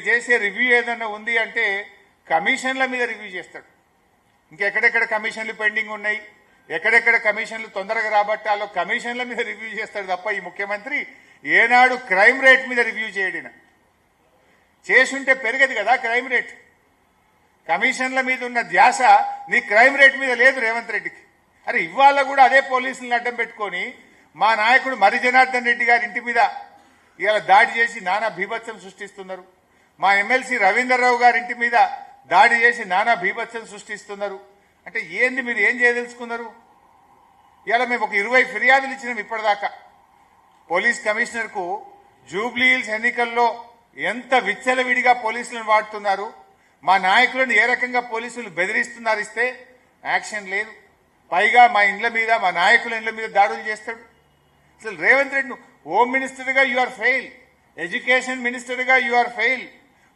చేసే రివ్యూ ఏదైనా ఉంది అంటే కమిషన్ల మీద రివ్యూ చేస్తాడు. ఇంకెక్కడెక్కడ కమిషన్లు పెండింగ్ ఉన్నాయి, ఎక్కడెక్కడ కమిషన్లు తొందరగా రాబట్టాలో కమిషన్ల మీద రివ్యూ చేస్తాడు తప్ప ఈ ముఖ్యమంత్రి ఏనాడు క్రైమ్ రేట్ మీద రివ్యూ చేయడిన. చేసుంటే పెరగదు కదా క్రైమ్ రేట్. కమిషన్ల మీద ఉన్న ధ్యాస నీ క్రైమ్ రేట్ మీద లేదు రేవంత్ రెడ్డికి. అరే ఇవాళ కూడా అదే పోలీసులను అడ్డం పెట్టుకొని మా నాయకుడు మరి జనార్దన్ రెడ్డి గారి ఇంటి మీద ఇవాళ దాడి చేసి నానా బీభత్సం సృష్టిస్తున్నారు. మా ఎమ్మెల్సీ రవీంద్రరావు గారి ఇంటి మీద దాడి చేసి నానా బీభత్సం సృష్టిస్తున్నారు. అంటే ఏంది మీరు ఏం చేయదలుచుకున్నారు? ఇవాళ మేము ఒక 20 ఫిర్యాదులు ఇచ్చినాం ఇప్పటిదాకా పోలీస్ కమిషనర్కు. జూబ్లీ హిల్స్ ఎన్నికల్లో ఎంత విచ్చలవిడిగా పోలీసులను వాడుతున్నారు, మా నాయకులను ఏ రకంగా పోలీసులు బెదిరిస్తున్నారు ఇస్తే యాక్షన్ లేదు. పైగా మా ఇండ్ల మీద మా నాయకుల ఇండ్ల మీద దాడులు చేస్తాడు. అసలు రేవంత్ రెడ్డి హోమ్ మినిస్టర్గా యు ఆర్ ఫెయిల్, ఎడ్యుకేషన్ మినిస్టర్గా యు ఆర్ ఫెయిల్,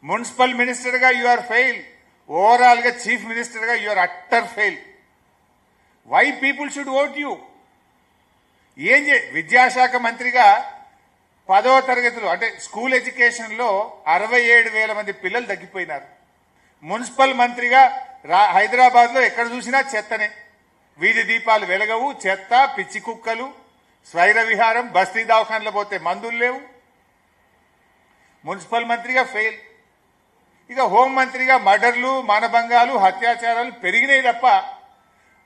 మున్సిపల్ మినిస్టర్గా యు ఆర్ ఫెయిల్, ఓవరాల్ గా చీఫ్ మినిస్టర్గా you are utter fail. Why people should vote you? విద్యాశాఖ మంత్రిగా 10వ తరగతిలో అంటే స్కూల్ ఎడ్యుకేషన్ లో 67,000 మంది పిల్లలు తగ్గిపోయినారు. మున్సిపల్ మంత్రిగా హైదరాబాద్ లో ఎక్కడ చూసినా చెత్తనే, వీధి దీపాలు వెలగవు, చెత్త, పిచ్చి కుక్కలు, స్వైర విహారం, బస్తీ దవాఖానలో పోతే మందులు లేవు. మున్సిపల్ మంత్రిగా ఫెయిల్. ఇక హోంమంత్రిగా మర్డర్లు, మానభంగాలు, అత్యాచారాలు పెరిగినాయి తప్ప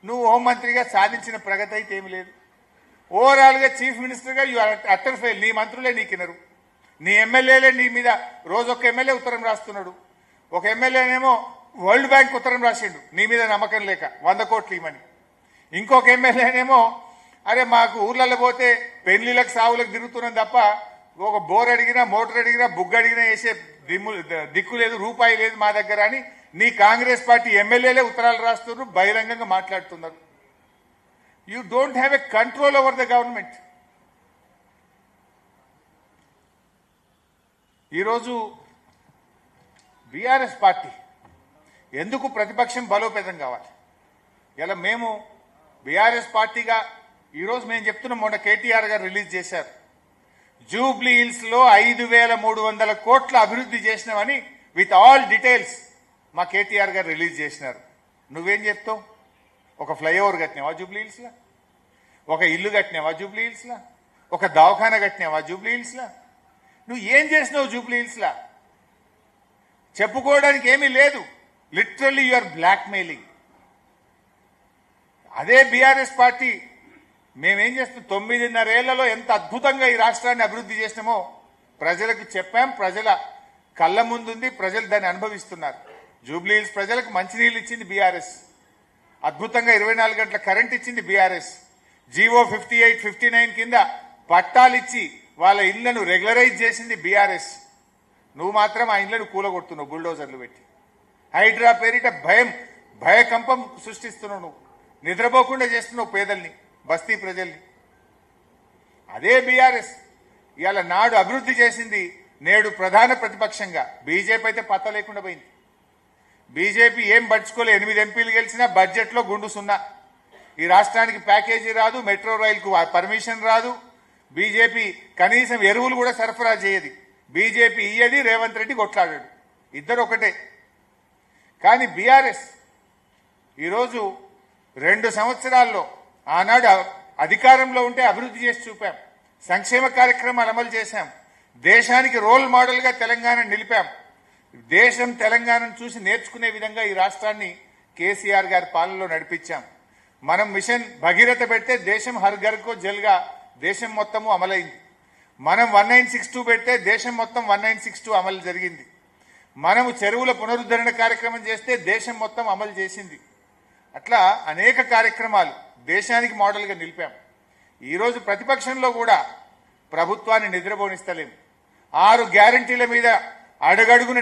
నువ్వు హోంమంత్రిగా సాధించిన ప్రగతి అయితే ఏమి లేదు. ఓవరాల్ గా చీఫ్ మినిస్టర్గా యు ఆర్ అట్టర్ ఫెయిల్. నీ మంత్రులే నీకినరు, నీ ఎమ్మెల్యేలే నీ మీద రోజు ఒక ఎమ్మెల్యే ఉత్తరం రాస్తున్నాడు. ఒక ఎమ్మెల్యేనేమో వరల్డ్ బ్యాంక్ ఉత్తరం రాసిండు నీ మీద నమ్మకం లేక 100 కోట్లు ఇవ్వమని. ఇంకొక ఎమ్మెల్యేనేమో అరే మాకు ఊర్లలో పోతే పెళ్లిలకు సావులకు తిరుగుతున్నాం తప్ప ఒక బోర్ అడిగినా మోటార్ అడిగినా బుగ్గ అడిగినా వేసే దిక్కు లేదు, రూపాయి లేదు మా దగ్గర అని నీ కాంగ్రెస్ పార్టీ ఎమ్మెల్యేలే ఉత్తరాలు రాస్తున్నారు, బహిరంగంగా మాట్లాడుతున్నారు. You don't have a control over the government. ఈరోజు బీఆర్ఎస్ పార్టీ ఎందుకు ప్రతిపక్షం బలోపేతం కావాలి? ఇలా మేము బీఆర్ఎస్ పార్టీగా ఈరోజు మేము చెప్తున్నాం, మొన్న కేటీఆర్ గారు రిలీజ్ చేశారు, జూబ్లీ హిల్స్ లో 5,300 కోట్ల అభివృద్ధి చేసినామని విత్ ఆల్ డీటెయిల్స్ మా కేటీఆర్ గారు రిలీజ్ చేసినారు. నువ్వేం చెప్తావు? ఒక ఫ్లైఓవర్ కట్టినావా జూబ్లీ హిల్స్ లా? ఒక ఇల్లు కట్టినావా జూబ్లీ హిల్స్ లా? ఒక దవాఖాన కట్టినావా జూబ్లీ హిల్స్ లా? నువ్వు ఏం చేసినావు జూబ్లీ హిల్స్ లా? చెప్పుకోవడానికి ఏమీ లేదు. Literally you are blackmailing. అదే బీఆర్ఎస్ పార్టీ మేమేం చేస్తాం, 9.5 ఏళ్లలో ఎంత అద్భుతంగా ఈ రాష్ట్రాన్ని అభివృద్ధి చేసినామో ప్రజలకు చెప్పాం. ప్రజల కళ్ళ ముందుంది, ప్రజలు దాన్ని అనుభవిస్తున్నారు. జూబ్లీ హిల్స్ ప్రజలకు మంచినీళ్ళు ఇచ్చింది బీఆర్ఎస్, అద్భుతంగా 24 గంటల కరెంట్ ఇచ్చింది బీఆర్ఎస్, జీవో 58, 59 కింద పట్టాలిచ్చి వాళ్ళ ఇళ్లను రెగ్యులరైజ్ చేసింది బీఆర్ఎస్. నువ్వు మాత్రం ఆ ఇళ్లను కూలగొడుతున్నావు బుల్డోజర్లు పెట్టి. హైడ్రా పేరిట భయకంపం సృష్టిస్తున్నావు. నువ్వు నిద్రపోకుండా చేస్తున్నావు పేదల్ని, బస్తీ ప్రజల్ని. అదే బీఆర్ఎస్ ఇవాళ నాడు అభివృద్ధి చేసింది, నేడు ప్రధాన ప్రతిపక్షంగా బీజేపీ అయితే పత్త లేకుండా పోయింది. బీజేపీ ఏం పట్టించుకోలే, 8 ఎంపీలు గెలిచినా బడ్జెట్ లో గుండు సున్నా. ఈ రాష్ట్రానికి ప్యాకేజీ రాదు, మెట్రో రైలుకు పర్మిషన్ రాదు, బీజేపీ కనీసం ఎరువులు కూడా సరఫరా చేయదు. బీజేపీ ఇయ్యది, రేవంత్ రెడ్డి కొట్లాడాడు, ఇద్దరు ఒకటే. కానీ బీఆర్ఎస్ ఈరోజు 2 సంవత్సరాల్లో ఆనాడు అధికారంలో ఉంటే అభివృద్ధి చేసి చూపాం, సంక్షేమ కార్యక్రమాలు అమలు చేశాం, దేశానికి రోల్ మోడల్ గా తెలంగాణ నిలిపాం. దేశం తెలంగాణను చూసి నేర్చుకునే విధంగా ఈ రాష్ట్రాన్ని కేసీఆర్ గారి పాలనలో నడిపించాం. మనం మిషన్ భగీరథ పెడితే దేశం హర్ ఘర్ కో జల్గా దేశం మొత్తము అమలైంది. మనం 1962 పెడితే దేశం మొత్తం 1962 అమలు జరిగింది. మనము చెరువుల పునరుద్ధరణ కార్యక్రమం చేస్తే దేశం మొత్తం అమలు చేసింది. అట్లా అనేక కార్యక్రమాలు దేశానికి మోడల్గా నిలిపాం. ఈరోజు ప్రతిపక్షంలో కూడా ప్రభుత్వాన్ని నిద్రపోనిస్తలేము. 6 గ్యారంటీల మీద అడుగడుగున